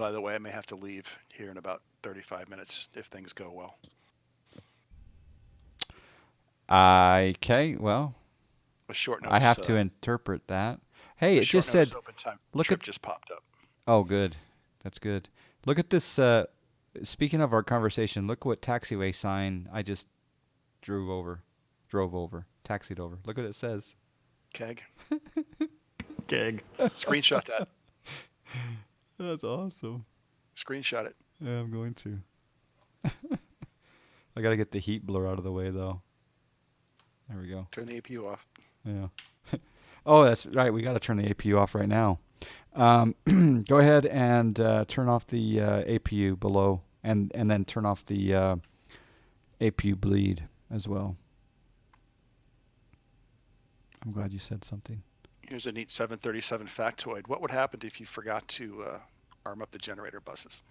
by the way, I may have to leave here in about 35 minutes if things go well. Okay, well, A short notice. I have to interpret that. Hey, it just said, open time look trip at, just popped up. oh, good. That's good. Look at this, speaking of our conversation, look what taxiway sign I just drove over, taxied over. Look what it says. Keg. Gig. Screenshot that. That's awesome. Screenshot it. Yeah, I'm going to. I got to get the heat blur out of the way, though. There we go. Turn the APU off. Yeah. Oh, that's right. We got to turn the APU off right now. Go ahead and turn off the APU below, and then turn off the APU bleed as well. I'm glad you said something. Here's a neat 737 factoid. What would happen if you forgot to arm up the generator buses?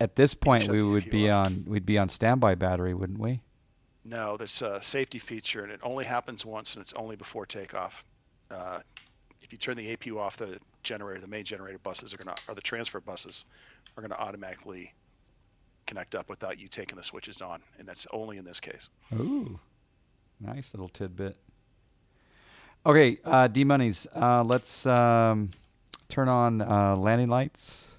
At this point, shut we the would APU be off. we'd be on standby battery, wouldn't we? No, there's a safety feature, and it only happens once, and it's only before takeoff. If you turn the APU off, the main generator buses or the transfer buses are gonna automatically connect up without you taking the switches on, and that's only in this case. Ooh, nice little tidbit. Okay, D-Monies, let's turn on landing lights.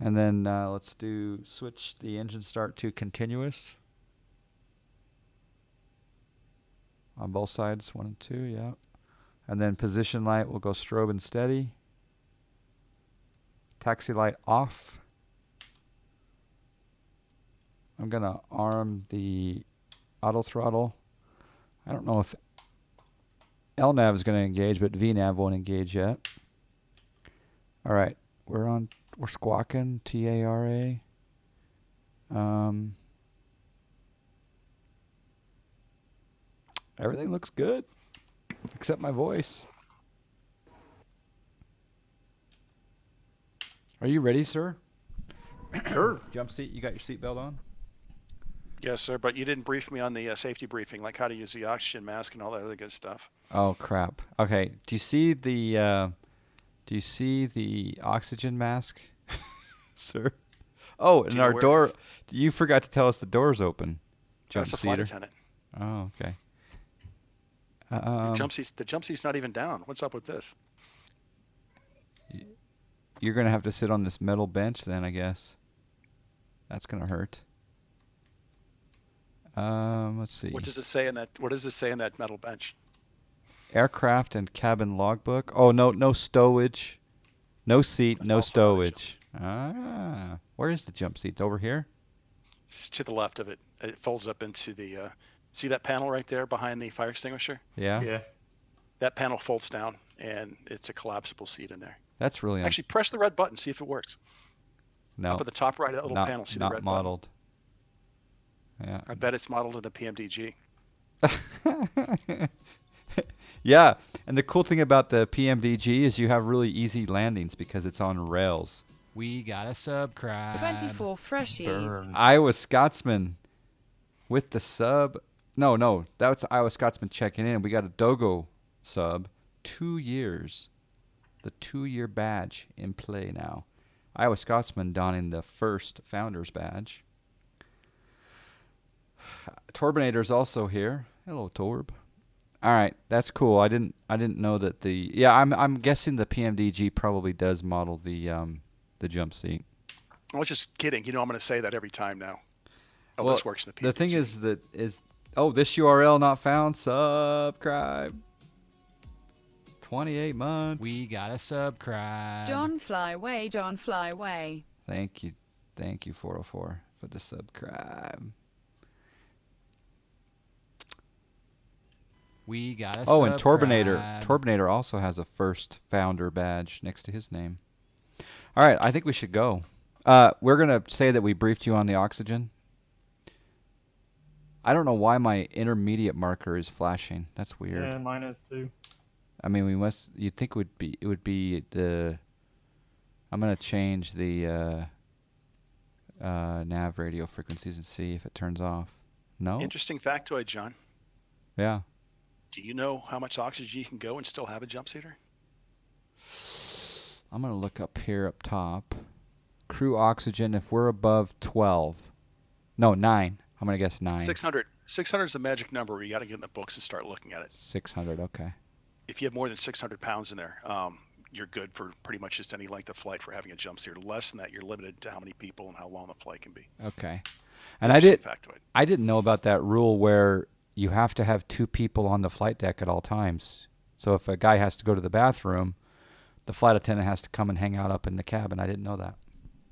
And then let's switch the engine start to continuous. On both sides, 1 and 2, yeah. And then position light will go strobe and steady. Taxi light off. I'm going to arm the auto throttle. I don't know if LNAV is going to engage, but VNAV won't engage yet. All right, we're squawking, TARA. Everything looks good, except my voice. Are you ready, sir? Sure. Jump seat, you got your seatbelt on? Yes, sir, but you didn't brief me on the safety briefing, like how to use the oxygen mask and all that other good stuff. Oh, crap. Okay, do you see the oxygen mask, sir? Oh, and our door, you forgot to tell us the door's open. Jump That's a flight seater. attendant. Oh, okay. The jump seat's not even down. What's up with this? You're going to have to sit on this metal bench then, I guess. That's going to hurt. Let's see. What does it say in that metal bench? Aircraft and cabin logbook. Oh, no stowage. No seat, That's no also on the stowage. Where is the jump seat? It's over here? It's to the left of it. It folds up into the see that panel right there behind the fire extinguisher? Yeah. Yeah. That panel folds down, and it's a collapsible seat in there. That's really Actually, press the red button, see if it works. no. Up at the top right of that little panel, see the not red modeled. Yeah. button? I bet it's modeled in the PMDG. Yeah, and the cool thing about the PMDG is you have really easy landings because it's on rails. We gotta subscribe. 24 freshies. Burn. Iowa Scotsman with the sub. No, that's Iowa Scotsman checking in. We got a Dogo sub. 2 years. The 2-year badge in play now. Iowa Scotsman donning the first Founders badge. Torbinator's also here. Hello, Torb. All right, that's cool. I didn't know that the. Yeah, I'm guessing the PMDG probably does model the jump seat. I was just kidding. I'm going to say that every time now. Oh, Well, this works in the PMDG. The thing is this URL not found. Subscribe. 28 months. We gotta subscribe. John Flyway. Thank you, 404 for the subscribe. We gotta Oh, and subscribe. Torbinator also has a first founder badge next to his name. All right, I think we should go. We're gonna say that we briefed you on the oxygen. I don't know why my intermediate marker is flashing. That's weird. Yeah, mine is too. I mean, you'd think it would be the. I'm gonna change the nav radio frequencies and see if it turns off. No. Interesting factoid, John. Yeah. Do you know how much oxygen you can go and still have a jump seater? I'm going to look up here up top. Crew oxygen, if we're above 12. No, 9. I'm going to guess 9. 600. 600 is the magic number where you got to get in the books and start looking at it. 600, okay. If you have more than 600 pounds in there, you're good for pretty much just any length of flight for having a jump steer. Less than that, you're limited to how many people and how long the flight can be. Okay. And I didn't know about that rule where you have to have 2 people on the flight deck at all times. So if a guy has to go to the bathroom, the flight attendant has to come and hang out up in the cabin. I didn't know that.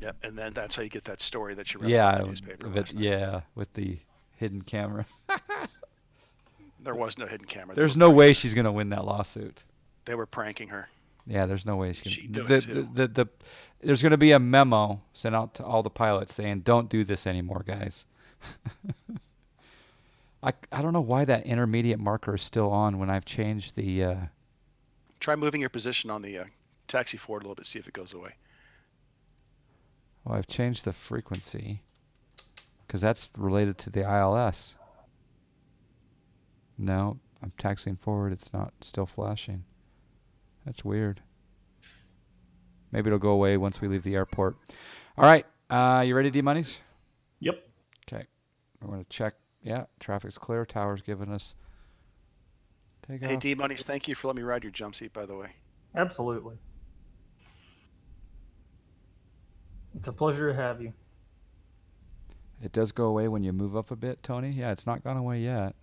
Yep, and then that's how you get that story that you read in the newspaper last night. Yeah, with the hidden camera. There was no hidden camera. There's no way she's going to win that lawsuit. They were pranking her. Yeah, there's no way she can. The There's going to be a memo sent out to all the pilots saying, "Don't do this anymore, guys." I don't know why that intermediate marker is still on when I've changed the. Try moving your position on the taxi forward a little bit, see if it goes away. Well, I've changed the frequency because that's related to the ILS. No, I'm taxiing forward. It's not still flashing. That's weird. Maybe it'll go away once we leave the airport. All right. You ready, D-Monies? Yep. Okay. We're going to check. Yeah, traffic's clear. Tower's giving us take off. Hey, D-Monies, thank you for letting me ride your jump seat, by the way. Absolutely. It's a pleasure to have you. It does go away when you move up a bit, Tony. Yeah, it's not gone away yet.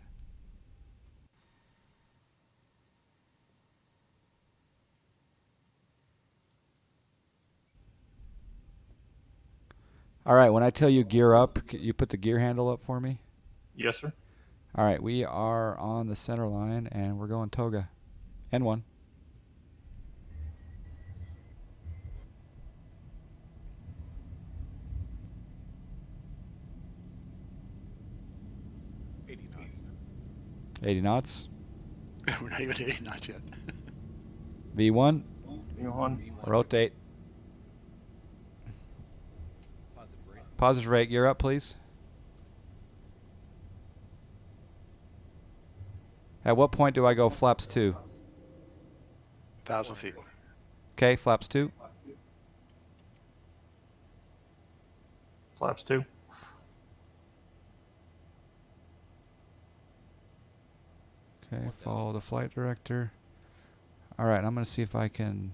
All right, when I tell you gear up, you put the gear handle up for me? Yes, sir. All right, we are on the center line, and we're going toga. N1. knots. 80 knots. We're not even at 80 knots yet. V1. V1. Rotate. Positive rate. Gear up, please. At what point do I go flaps 2? 1,000 feet. Okay, flaps 2. Flaps 2. Okay, follow the flight director. All right, I'm going to see if I can...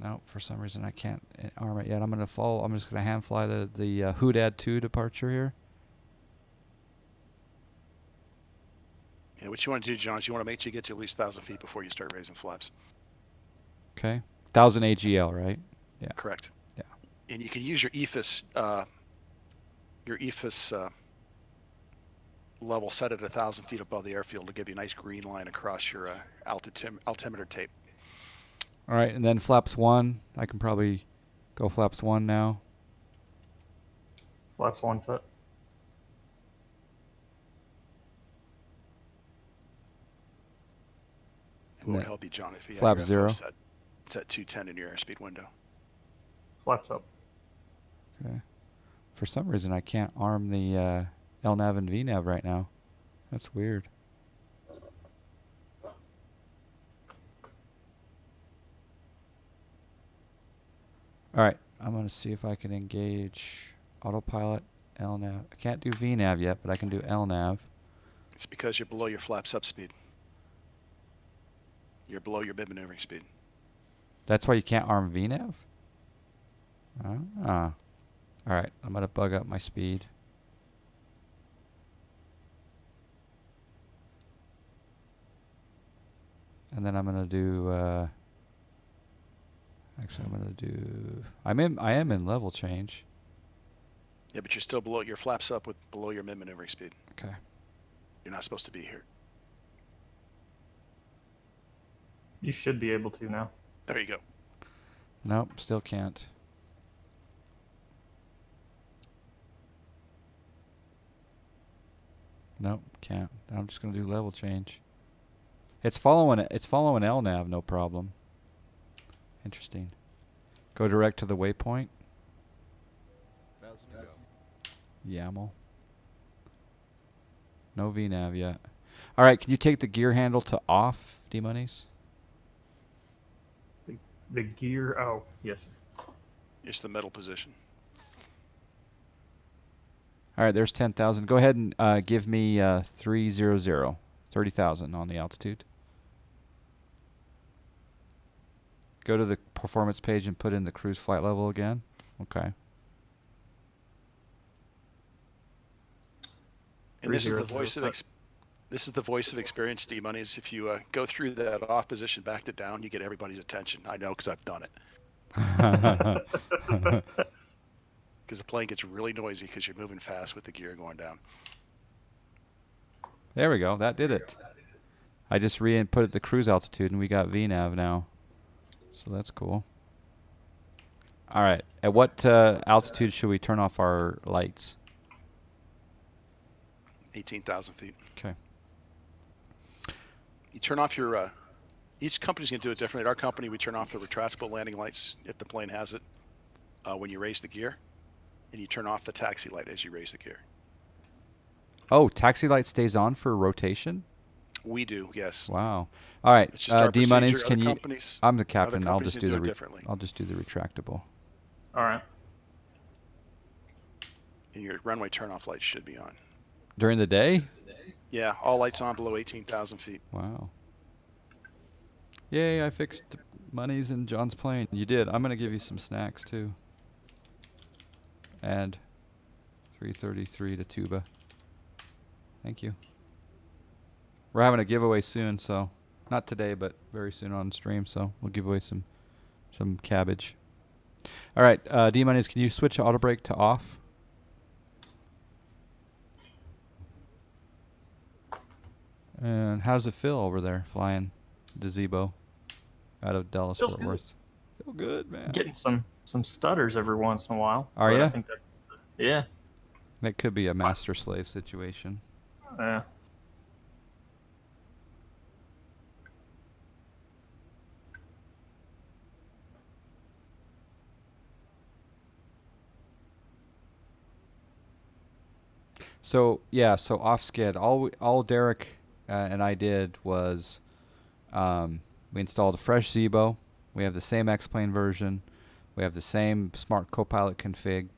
No, for some reason I can't arm it yet. I'm going to follow. I'm just going to hand fly the Hoodad 2 departure here. Yeah, what you want to do, John, is you want to make sure you get to at least 1,000 feet before you start raising flaps. Okay. 1,000 AGL, right? Yeah. Correct. Yeah. And you can use your EFIS level set at 1,000 feet above the airfield to give you a nice green line across your altimeter tape. All right, and then flaps 1. I can probably go flaps 1 now. Flaps 1 set. It would help you, John, if you flap have your 0. set 210 in your airspeed window. Flaps up. Okay. For some reason, I can't arm the LNAV and VNAV right now. That's weird. All right, I'm going to see if I can engage autopilot, LNAV. I can't do VNAV yet, but I can do LNAV. It's because you're below your flaps up speed. You're below your mid maneuvering speed. That's why you can't arm VNAV? Ah. All right, I'm going to bug up my speed. And then I'm going to do... Actually, I'm going to do... I am in level change. Yeah, but you're still below your flaps up with below your mid maneuvering speed. Okay. You're not supposed to be here. You should be able to now. There you go. Nope, still can't. Nope, can't. I'm just going to do level change. It's following LNAV, no problem. Interesting. Go direct to the waypoint. 1,000 to go. YAML. No VNAV yet. All right, can you take the gear handle to off, D-Monies? The gear. Oh, yes, sir. It's the middle position. All right, there's 10,000. Go ahead and give me 300, 30,000 on the altitude. Go to the performance page and put in the cruise flight level again. Okay. And this is the 300 voice of set. this is the voice of experience, D-Monies. If you go through that off position, back to down, you get everybody's attention. I know because I've done it. Because the plane gets really noisy because you're moving fast with the gear going down. There we go. That did it. I just re-inputted the cruise altitude, and we got VNAV now. So that's cool. All right. At what altitude should we turn off our lights? 18,000 feet. Okay. You turn off your. Each company's going to do it differently. At our company, we turn off the retractable landing lights if the plane has it when you raise the gear, and you turn off the taxi light as you raise the gear. Oh, taxi light stays on for rotation? We do, yes. Wow. All right. It's just our D-Monies, procedure. can Other you? companies- I'm the other captain. I'll companies just do do it the differently. I'll just do the retractable. All right. And your runway turn-off lights should be on. During the day? Yeah, all lights on below 18,000 feet. Wow. Yay, I fixed Monies in John's plane. You did. I'm going to give you some snacks, too. And 333 to Tuba. Thank you. We're having a giveaway soon, so not today, but very soon on stream, so we'll give away some cabbage. All right, D-Monies, can you switch auto brake to off? And how does it feel over there flying the Zibo out of Dallas Feels Fort good. Worth? Feel good, man. Getting some stutters every once in a while. Are but I ya? think that, yeah. That could be a master slave situation. Yeah. So yeah, so off skid. All Derek and I did was we installed a fresh Zibo. We have the same X-Plane version. We have the same SmartCopilot config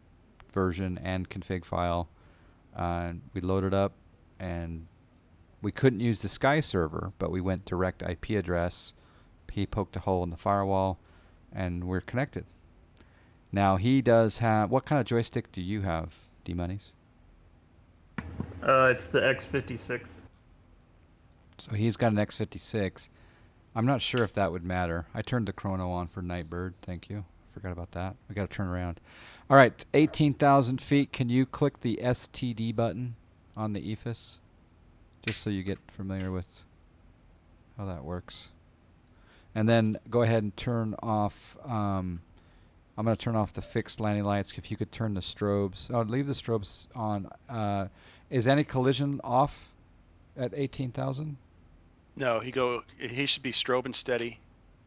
version and config file. We loaded up, and we couldn't use the Sky server, but we went direct IP address. He poked a hole in the firewall, and we're connected. Now he does have. What kind of joystick do you have, D-Monies? It's the X56. So he's got an X56. I'm not sure if that would matter. I turned the chrono on for Nightbird. Thank you. Forgot about that. We got to turn around. All right, 18,000 feet. Can you click the STD button on the EFIS? Just so you get familiar with how that works. And then go ahead and turn off. I'm going to turn off the fixed landing lights. If you could turn the strobes. Oh, leave the strobes on. Is any collision off at 18,000? No, he should be strobe and steady.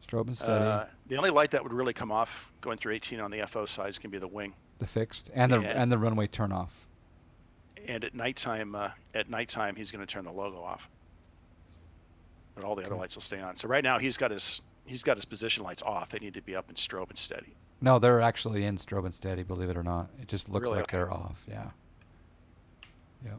Strobe and steady. The only light that would really come off going through 18 on the FO side is going to be the wing. The fixed and the runway turn off. And at nighttime, he's going to turn the logo off. But all the other lights will stay on. So right now he's got his position lights off. They need to be up in strobe and steady. No, they're actually in strobe and steady, believe it or not. It just looks Really? like Okay. they're off. Yeah. Yep.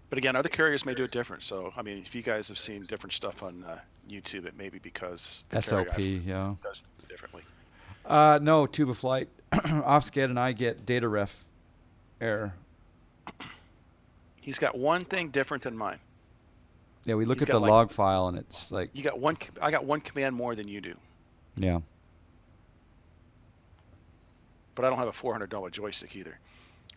But again, other carriers may do it different. So I mean, if you guys have seen different stuff on YouTube, it may be because the SOP, carrier yeah. does it differently. No, Tuba Flight. Offsked and I get data ref error. He's got one thing different than mine. Yeah, we look He's at got the like- log file and it's like, I got one command more than you do, yeah. but I don't have a $400 joystick either.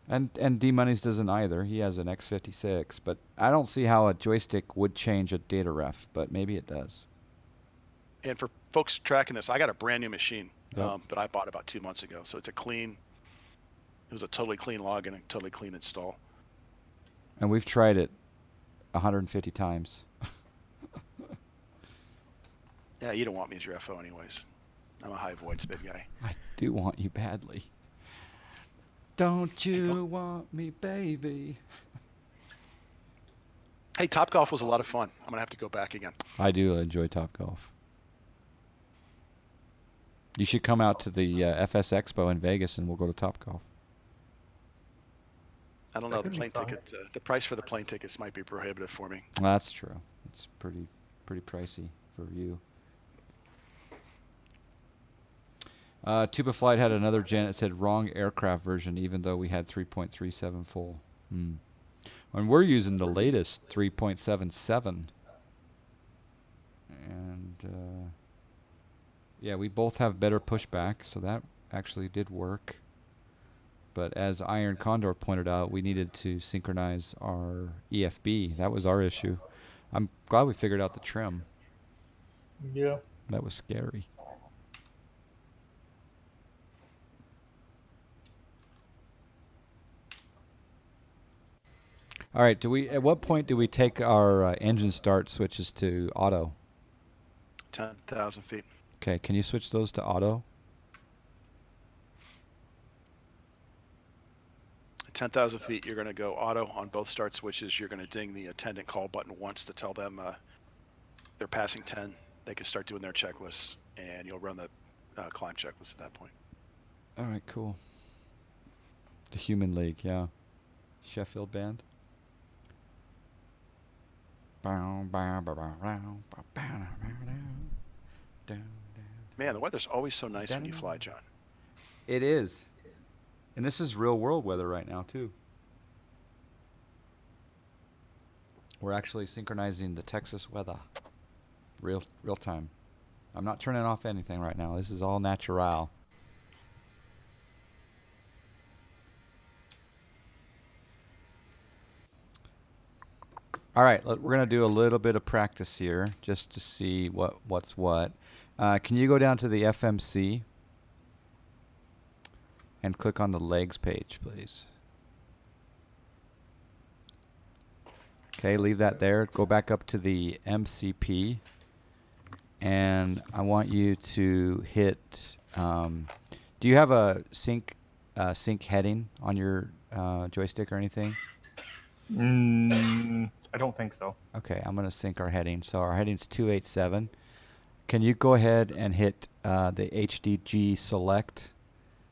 And D-Monies doesn't either. He has an X56, but I don't see how a joystick would change a data ref, but maybe it does. And for folks tracking this, I got a brand new machine Yep. that I bought about 2 months ago. So it was a totally clean login and a totally clean install. And we've tried it 150 times. Yeah, you don't want me as your FO anyways. I'm a high void spit guy. I do want you badly. Don't you want me, baby? Hey, Topgolf was a lot of fun. I'm gonna have to go back again. I do enjoy Topgolf. You should come out to the FS Expo in Vegas, and we'll go to Topgolf. I don't That know. The could be plane fun. ticket, the price for the plane tickets might be prohibitive for me. Well, that's true. It's pretty pricey for you. Tuba Flight had another gen. It said wrong aircraft version, even though we had 3.37 full. And we're using the latest 3.77. And yeah, we both have better pushback, so that actually did work. But as Iron Condor pointed out, we needed to synchronize our EFB. That was our issue. I'm glad we figured out the trim. Yeah. That was scary. All right. At what point do we take our engine start switches to auto? 10,000 feet. Okay. Can you switch those to auto? At 10,000 feet, you're going to go auto on both start switches. You're going to ding the attendant call button once to tell them they're passing 10. They can start doing their checklists, and you'll run the climb checklist at that point. All right. Cool. The Human League, yeah. Sheffield band. Man, the weather's always so nice when you fly, John. It is. And this is real world weather right now, too. We're actually synchronizing the Texas weather. Real time. I'm not turning off anything right now. This is all natural. All right, we're going to do a little bit of practice here just to see what's what. Can you go down to the FMC and click on the legs page, please? Okay, leave that there. Go back up to the MCP, and I want you to hit. Do you have a sync heading on your joystick or anything? I don't think so. Okay, I'm going to sync our heading. So our heading's 287. Can you go ahead and hit the HDG select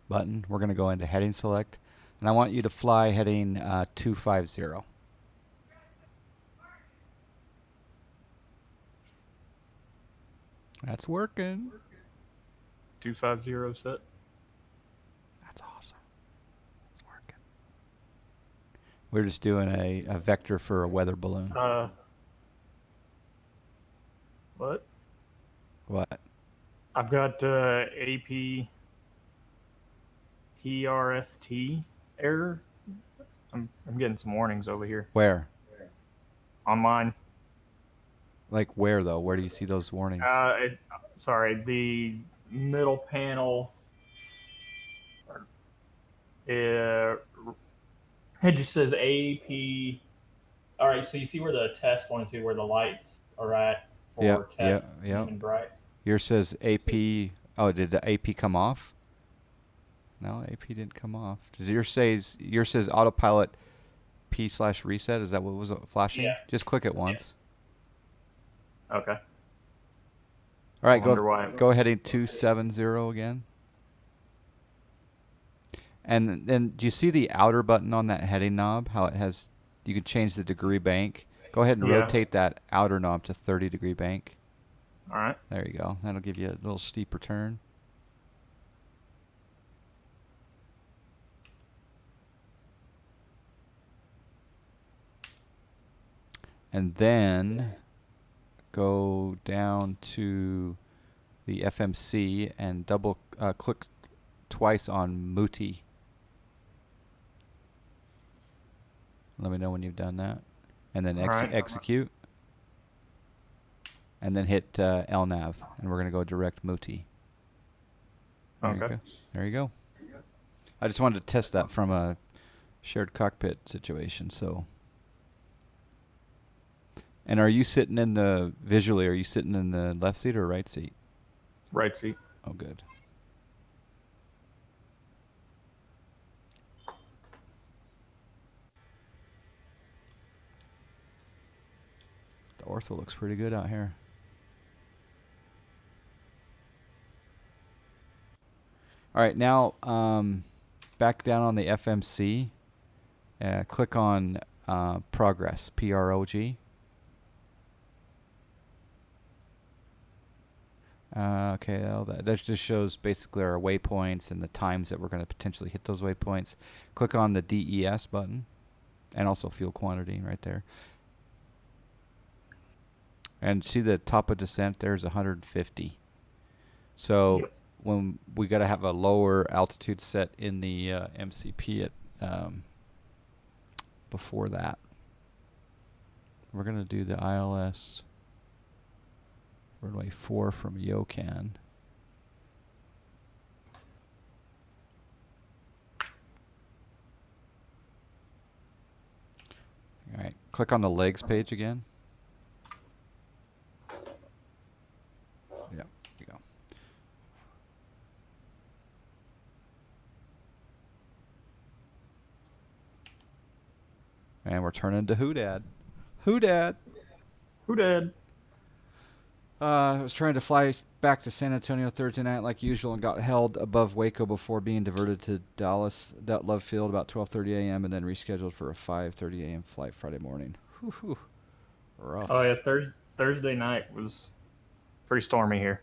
button? We're going to go into heading select, and I want you to fly heading 250. That's working. 250 set. That's awesome. It's working. We're just doing a vector for a weather balloon. What? What? I've got AP PRST error. I'm getting some warnings over here Where? on mine. Like where, though? Where do you see those warnings? Sorry, the middle panel. It just says AP. All right, so you see where the test 1 and 2, where the lights are at for test and bright. Yours says AP. Oh, did the AP come off? No, AP didn't come off. Does yours says autopilot P/reset? Is that what was flashing? Yeah. Just click it once. Okay. All right, go heading 270 again. And then do you see the outer button on that heading knob? How it has, you can change the degree bank. Go ahead and rotate that outer knob to 30-degree bank. All right. There you go. That'll give you a little steeper turn. And then go down to the FMC and double click twice on Muti. Let me know when you've done that. And then execute. And then hit LNAV. And we're going to go direct Muti. Okay. There you go. I just wanted to test that from a shared cockpit situation. So. And are you sitting in the, visually, are you sitting in the left seat or right seat? Right seat. Oh, good. The ortho looks pretty good out here. All right, now back down on the FMC. Click on progress, PROG. Okay, well, that just shows basically our waypoints and the times that we're going to potentially hit those waypoints. Click on the DES button and also fuel quantity right there. And see the top of descent, there's 150. So Yep. when we got to have a lower altitude set in the MCP at before that. We're going to do the ILS runway 4 from Yokan. All right, click on the legs page again. Yeah, there you go. And we're turning to Hoodad. Hoodad! Who did? I was trying to fly back to San Antonio Thursday night like usual and got held above Waco before being diverted to Dallas Love Field about 12:30 a.m. and then rescheduled for a 5:30 a.m. flight Friday morning. Whew. Rough. Oh yeah, Thursday night was pretty stormy here.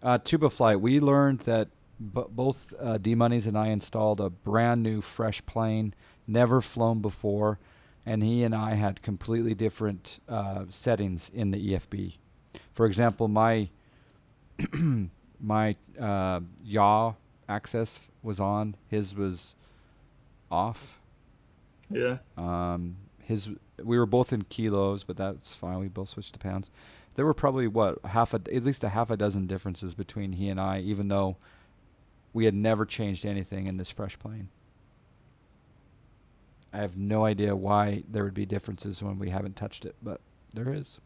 Yeah. Tuba flight. We learned that both D-Monies and I installed a brand new fresh plane, never flown before, and he and I had completely different settings in the EFB. For example, my my yaw access was on. His was off. Yeah. We were both in kilos, but that's fine. We both switched to pounds. There were probably at least a half a dozen differences between he and I, even though we had never changed anything in this fresh plane. I have no idea why there would be differences when we haven't touched it, but there is.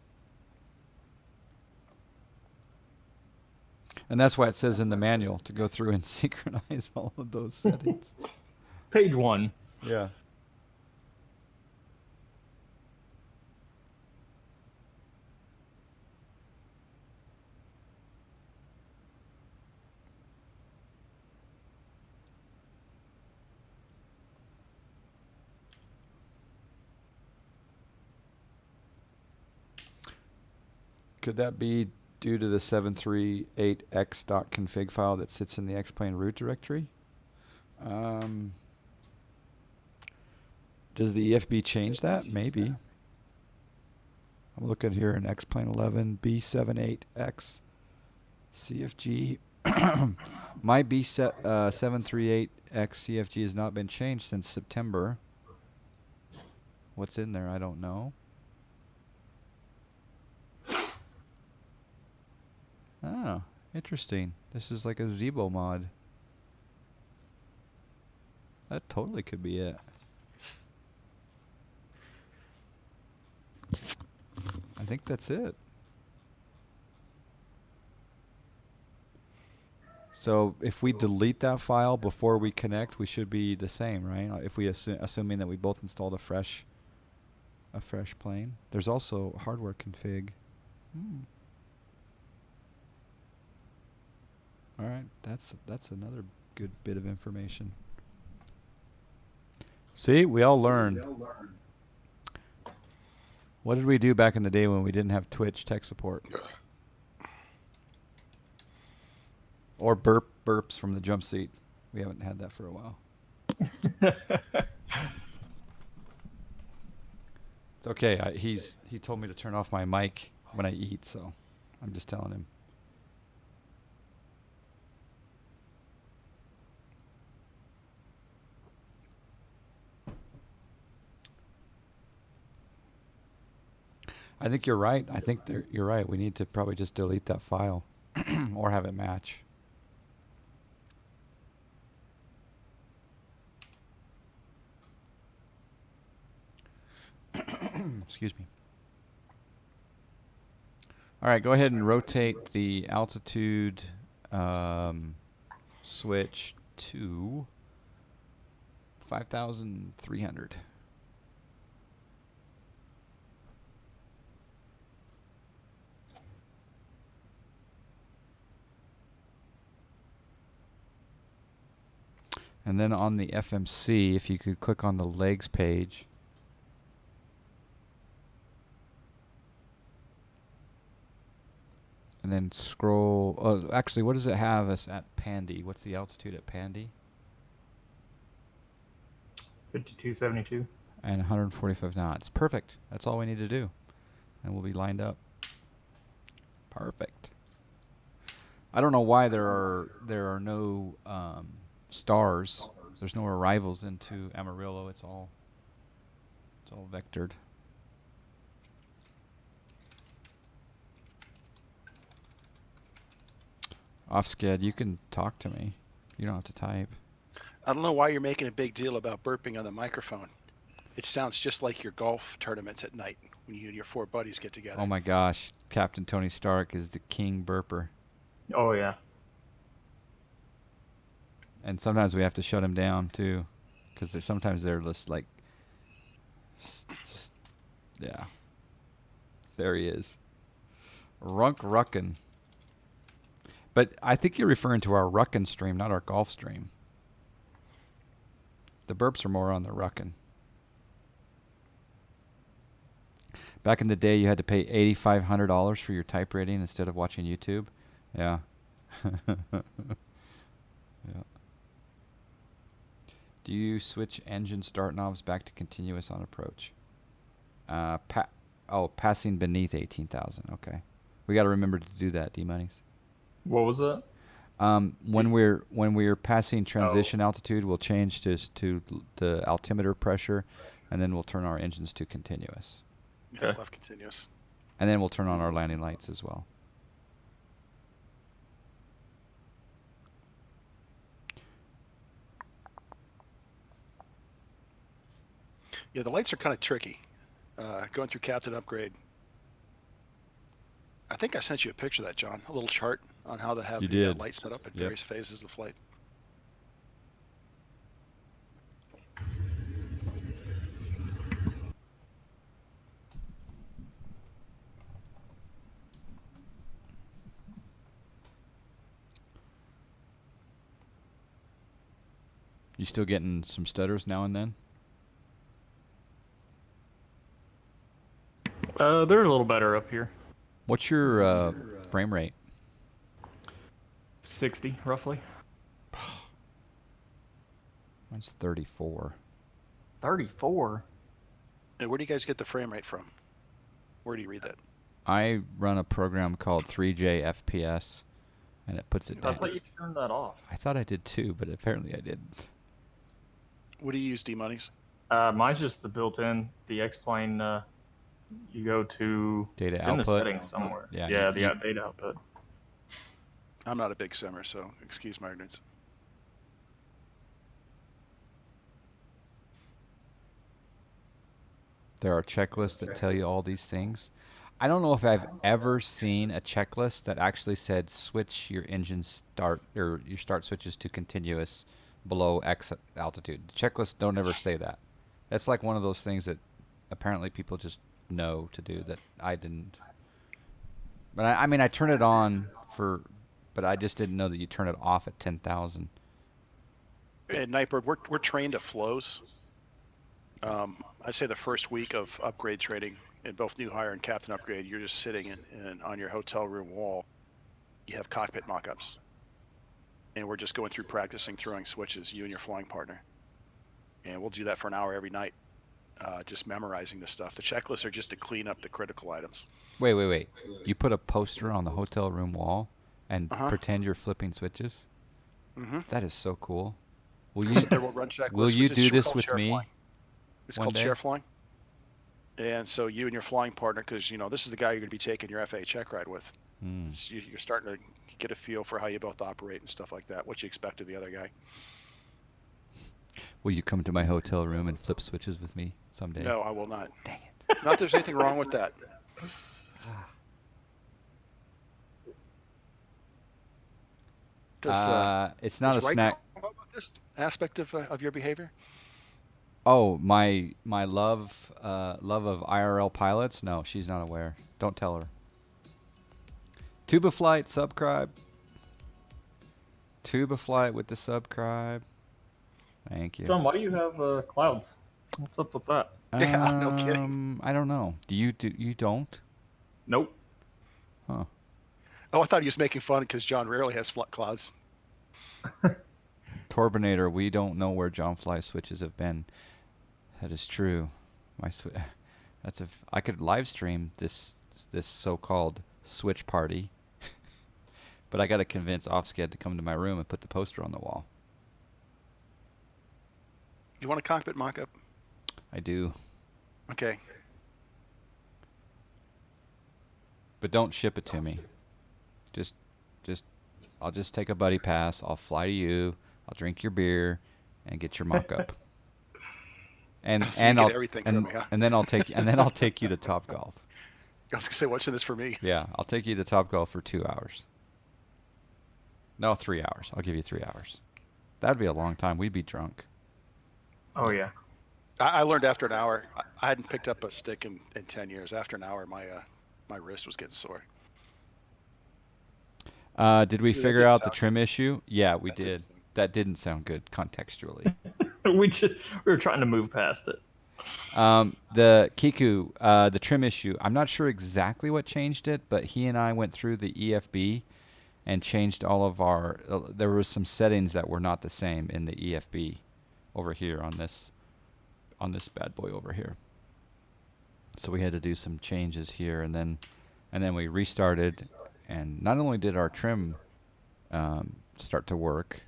And that's why it says in the manual to go through and synchronize all of those settings. Page 1. Yeah. Could that be due to the 738x.config file that sits in the X-Plane root directory? Does the EFB change that? Maybe. I'm looking here in X-Plane 11 B78X CFG. My B738X CFG has not been changed since September. What's in there? I don't know. Oh, interesting. This is like a Zibo mod. That totally could be it. I think that's it. So if we delete that file before we connect, we should be the same, right? If we assuming that we both installed a fresh plane. There's also hardware config. All right, that's another good bit of information. See, we all learned. What did we do back in the day when we didn't have Twitch tech support? Or burps from the jump seat. We haven't had that for a while. It's okay. He told me to turn off my mic when I eat, so I'm just telling him. I think you're right. You're right. We need to probably just delete that file or have it match. Excuse me. All right, go ahead and rotate the altitude switch to 5,300. And then on the FMC, if you could click on the legs page. And then scroll. Oh, actually, what does it have us at Pandy? What's the altitude at Pandy? 5272. And 145 knots. Perfect. That's all we need to do. And we'll be lined up. Perfect. I don't know why there are no stars. There's no arrivals into Amarillo. It's all vectored. Offsked, you can talk to me. You don't have to type. I don't know why you're making a big deal about burping on the microphone. It sounds just like your golf tournaments at night when you and your 4 buddies get together. Oh my gosh, Captain Tony Stark is the king burper. Oh yeah. And sometimes we have to shut him down too, because sometimes they're just like, just, yeah. There he is. Runk Ruckin. But I think you're referring to our Ruckin stream, not our golf stream. The burps are more on the Ruckin. Back in the day, you had to pay $8,500 for your type rating instead of watching YouTube. Yeah. Yeah. Do you switch engine start knobs back to continuous on approach? Passing beneath 18,000. Okay. We got to remember to do that, D-Monies. What was that? When we're passing transition altitude, we'll change to the altimeter pressure, and then we'll turn our engines to continuous. Yeah, left continuous. And then we'll turn on our landing lights as well. Yeah, the lights are kind of tricky. Going through Captain Upgrade. I think I sent you a picture of that, John. A little chart on how to have the lights set up at various phases of flight. You still getting some stutters now and then? They're a little better up here. What's your frame rate? 60, roughly. Mine's 34. 34? And where do you guys get the frame rate from? Where do you read that? I run a program called 3J FPS, and it puts it down. I thought you turned that off. I thought I did too, but apparently I didn't. What do you use, D-Monies? Mine's just the built-in, the X-Plane. You go to Data it's output. in the settings somewhere. Yeah, the data output. I'm not a big simmer, so excuse my ignorance. There are checklists that tell you all these things. I don't know if I've ever seen a checklist that actually said switch your engine start or your start switches to continuous below X altitude. The checklists don't ever say that. That's like one of those things that apparently people just know to do that I didn't. But I mean, I turn it on but I just didn't know that you turn it off at 10,000. At Nightbird, we're trained at flows. I'd say the first week of upgrade training in both new hire and captain upgrade, you're just sitting in on your hotel room wall. You have cockpit mock-ups. And we're just going through practicing throwing switches, you and your flying partner. And we'll do that for an hour every night, just memorizing the stuff. The checklists are just to clean up the critical items. Wait. You put a poster on the hotel room wall and pretend you're flipping switches? Mm-hmm. That is so cool. Will you do this with me? It's called chair flying. And so you and your flying partner, because this is the guy you're going to be taking your FAA check ride with. So you're starting to get a feel for how you both operate and stuff like that, what you expect of the other guy. Will you come to my hotel room and flip switches with me someday? No, I will not. Dang it. Not that there's anything wrong with that. It's not a snack. About this aspect of your behavior? Oh, my love of IRL pilots? No, she's not aware. Don't tell her. Tuba Flight, subscribe. Tuba Flight with the subscribe. Thank you. John, why do you have clouds? What's up with that? Yeah, no kidding. I don't know. You don't? Nope. Huh. Oh, I thought he was making fun because John rarely has clouds. Torbinator, we don't know where John Fly switches have been. That is true. I could live stream this so-called switch party, but I got to convince Offsked to come to my room and put the poster on the wall. You want a cockpit mock-up? I do, Okay. but don't ship it to me. Just, I'll just take a buddy pass. I'll fly to you. I'll drink your beer, and get your mock-up. And So you and get I'll everything from me, huh? and then I'll take you to Top Golf. I was gonna say, what's in this for me? Yeah, I'll take you to Top Golf for 2 hours. No, 3 hours. I'll give you 3 hours. That'd be a long time. We'd be drunk. Oh yeah. I learned after an hour. I hadn't picked up a stick in 10 years. After an hour, my wrist was getting sore. Did we That figure didn't out the sound trim issue? Yeah, we That didn't did. sound- That didn't sound good contextually. we were trying to move past it. The Kiku, the trim issue, I'm not sure exactly what changed it, but he and I went through the EFB and changed all of our, there was some settings that were not the same in the EFB over here on this bad boy over here. So we had to do some changes here, and then we restarted, and not only did our trim start to work,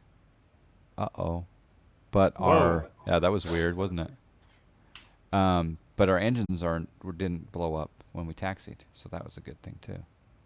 but yeah, that was weird, wasn't it? But our engines didn't blow up when we taxied, so that was a good thing too.